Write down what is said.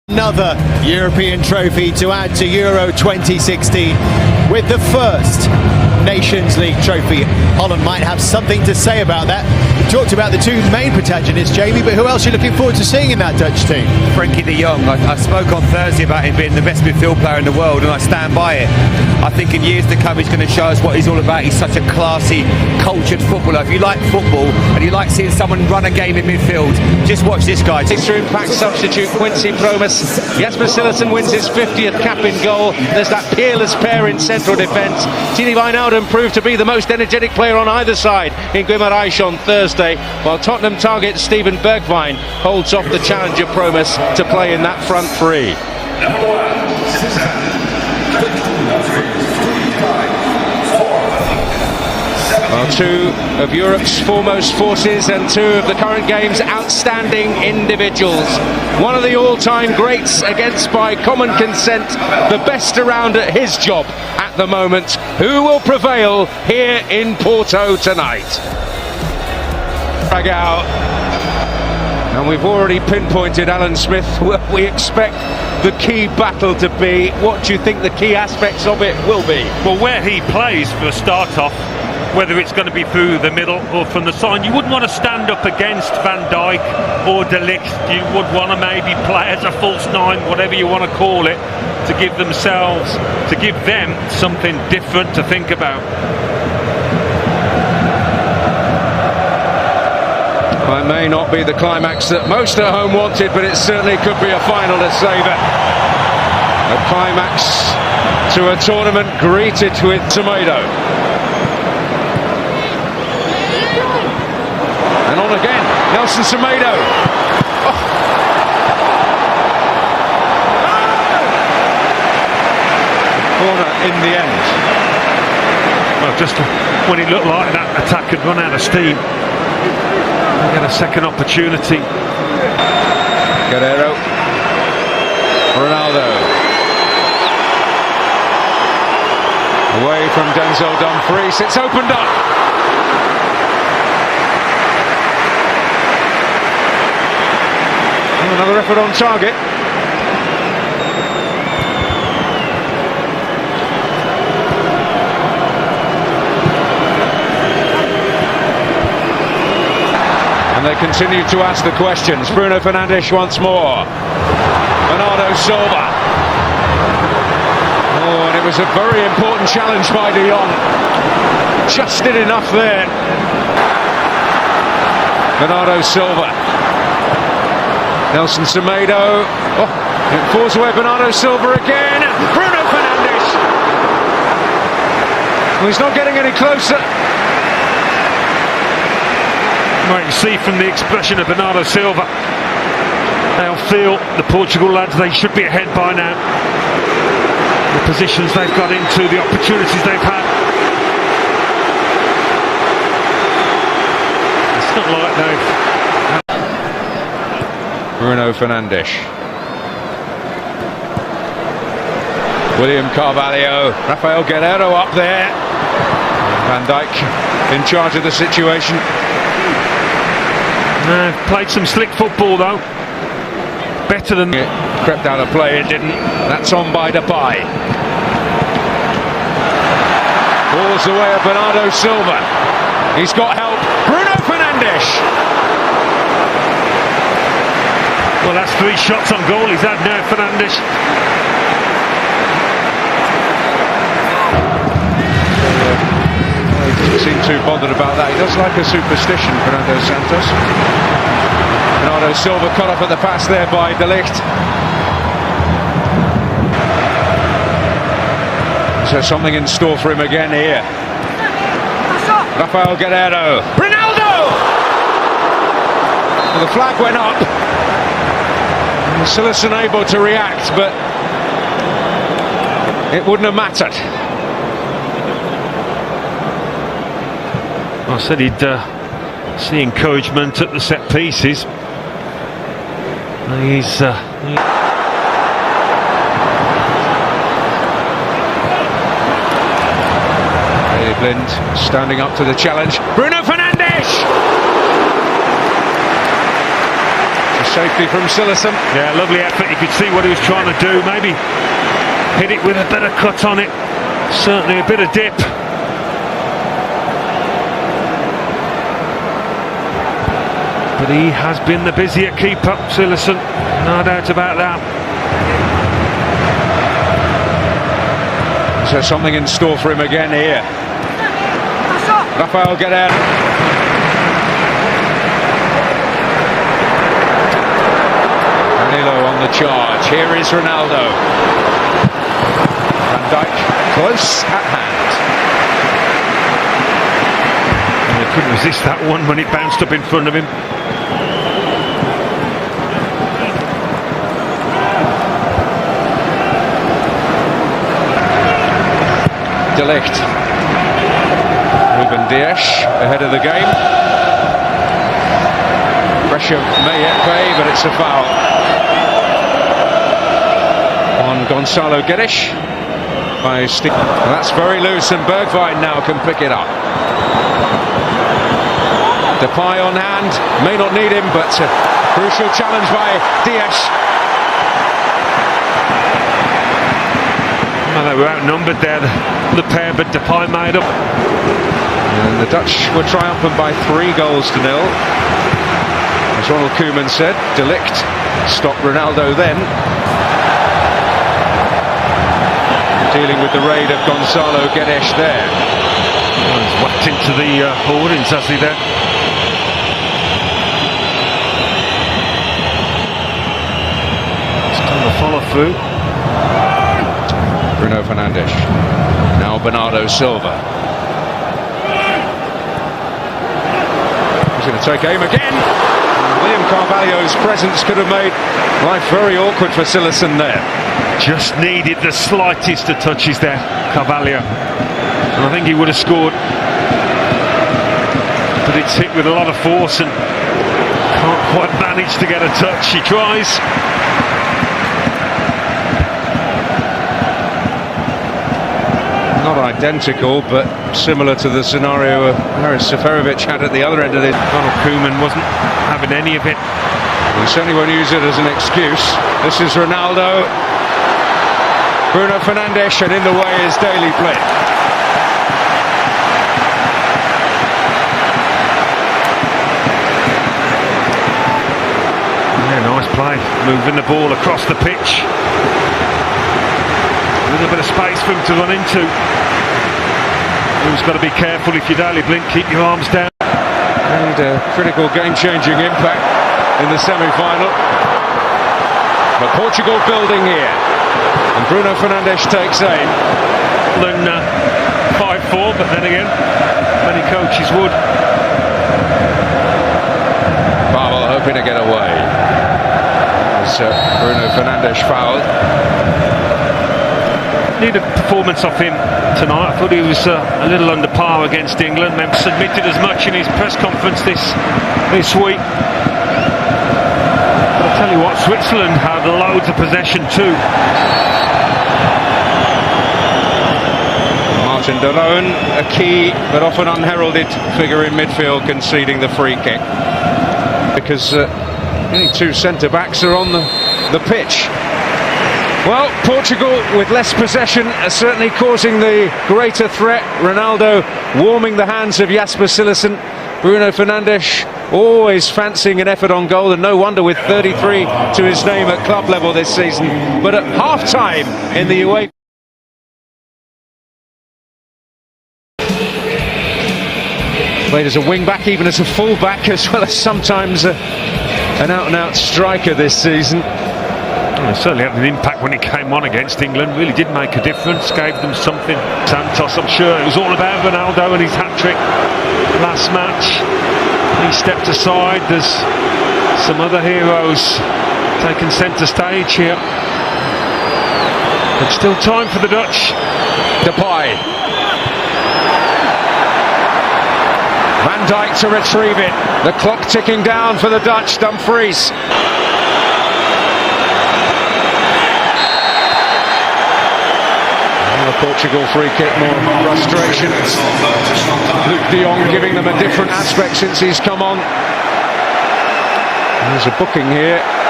Another European trophy to add to Euro 2016 with the first Nations League trophy. Haaland might have something to say about that. We talked about the two main protagonists, Jamie, but who else are you looking forward to seeing in that Dutch team? Frenkie de Jong. I spoke on Thursday about him being the best midfield player in the world, and I stand by it. I think in years to come he's going to show us what he's all about. He's such a classy, cultured footballer. If you like football and you like seeing someone run a game in midfield, just watch this guy. Extra impact substitute Quincy Promes. Jesper Cillessen wins his 50th cap in goal. There's that peerless pair in central defence. Tini Wijnaldum proved to be the most energetic player on either side in Guimarães on Thursday, while Tottenham target Steven Bergwijn holds off the challenger Promes to play in that front three. Well, two of Europe's foremost forces and two of the current game's outstanding individuals. One of the all-time greats against, by common consent, the best around at his job at the moment. Who will prevail here in Porto tonight? Drag out. And we've already pinpointed Alan Smith where we expect the key battle to be. What do you think the key aspects of it will be? Well, where he plays for a start-off, whether it's going to be through the middle or from the side. You wouldn't want to stand up against Van Dijk or De Ligt. You would want to maybe play as a false nine, whatever you want to call it, to give them something different to think about. Well, it may not be the climax that most at home wanted, but it certainly could be a final to savour. A climax to a tournament greeted with tomato. And on again, Nelson Semedo. Oh. Corner in the end. Well, just when it looked like that attack had run out of steam, they get a second opportunity. Guerrero. Ronaldo. Away from Denzel Dumfries. It's opened up. Another effort on target. And they continue to ask the questions. Bruno Fernandes once more. Bernardo Silva. Oh, and it was a very important challenge by De Jong. Just did enough there. Bernardo Silva. Nelson Semedo. Oh, it falls away. Bernardo Silva again. Bruno Fernandes. Well, he's not getting any closer. Well, you can see from the expression of Bernardo Silva, they'll feel, the Portugal lads, they should be ahead by now. The positions they've got into, the opportunities they've had. It's not like they've... Bruno Fernandes. William Carvalho. Rafael Guerrero up there. Van Dijk in charge of the situation. Played some slick football though. Better than... It crept out of play, it didn't. That's on by Depay. Balls away at Bernardo Silva. He's got help. Bruno Fernandes. Well, that's 3 shots on goal he's had now, Fernandes. He doesn't seem too bothered about that. He does like a superstition, Fernando Santos. Bernardo Silva cut off at the pass there by De Ligt. So something in store for him again here. Rafael Guerrero. Ronaldo! Well, the flag went up. Cillessen able to react, but it wouldn't have mattered. I said he'd see encouragement at the set pieces. He's Blind standing up to the challenge. Bruno Fernandes! Safety from Cillessen. Yeah, lovely effort. You could see what he was trying to do. Maybe hit it with a better cut on it. Certainly a bit of dip. But he has been the busier keeper, Cillessen. No doubt about that. Is there something in store for him again here? Rafael Guerrero. Danilo on the charge. Here is Ronaldo. Van Dijk close at hand. And he couldn't resist that one when it bounced up in front of him. De Ligt. Ruben Dias ahead of the game. Pressure may yet pay, but it's a foul on Gonzalo Guedes by Steve. That's very loose, and Bergwijn now can pick it up. Depay on hand, may not need him, but crucial challenge by Dias. Well, they were outnumbered there, the pair, but Depay made up. And the Dutch were triumphant by 3-0. As Ronald Koeman said, De Ligt stopped Ronaldo then. Dealing with the raid of Gonzalo Guedes there. He's whacked into the hoardings, has he there? It's done the follow through. Bruno Fernandes. Now Bernardo Silva. He's going to take aim again. William Carvalho's presence could have made life very awkward for Cillessen there. Just needed the slightest of touches there, Carvalho. And I think he would have scored. But it's hit with a lot of force and can't quite manage to get a touch. He tries. Not identical, but similar to the scenario Haris Seferovic had at the other end of it. Ronald Koeman wasn't having any of it. He certainly won't use it as an excuse. This is Ronaldo. Bruno Fernandes, and in the way is Daley Blind. Yeah, nice play. Moving the ball across the pitch. A little bit of space for him to run into. You've got to be careful if you're Daley Blind, keep your arms down. And a critical game-changing impact in the semi-final. But Portugal building here. And Bruno Fernandes takes aim. Than 5-4, but then again, many coaches would. Pavel hoping to get away. As Bruno Fernandes fouled. Need a performance off him tonight. I thought he was a little under par against England. Memphis admitted as much in his press conference this week. But I tell you what, Switzerland had loads of possession too. Martin de Roon, a key but often unheralded figure in midfield, conceding the free kick. Because only 2 centre-backs are on the pitch. Well, Portugal with less possession are certainly causing the greater threat. Ronaldo warming the hands of Jasper Cillessen. Bruno Fernandes always fancying an effort on goal, and no wonder with 33 to his name at club level this season. But at half-time in the UEFA... Played as a wing-back, even as a full-back, as well as sometimes an out-and-out striker this season. It certainly had an impact when he came on against England. Really did make a difference, gave them something. Santos, I'm sure it was all about Ronaldo and his hat-trick last match. He stepped aside. There's some other heroes taking centre stage here. But still time for the Dutch. Depay. Van Dijk to retrieve it. The clock ticking down for the Dutch. Dumfries. The Portugal free kick, more frustration. Luke de Jong giving them a different aspect since he's come on. There's a booking here.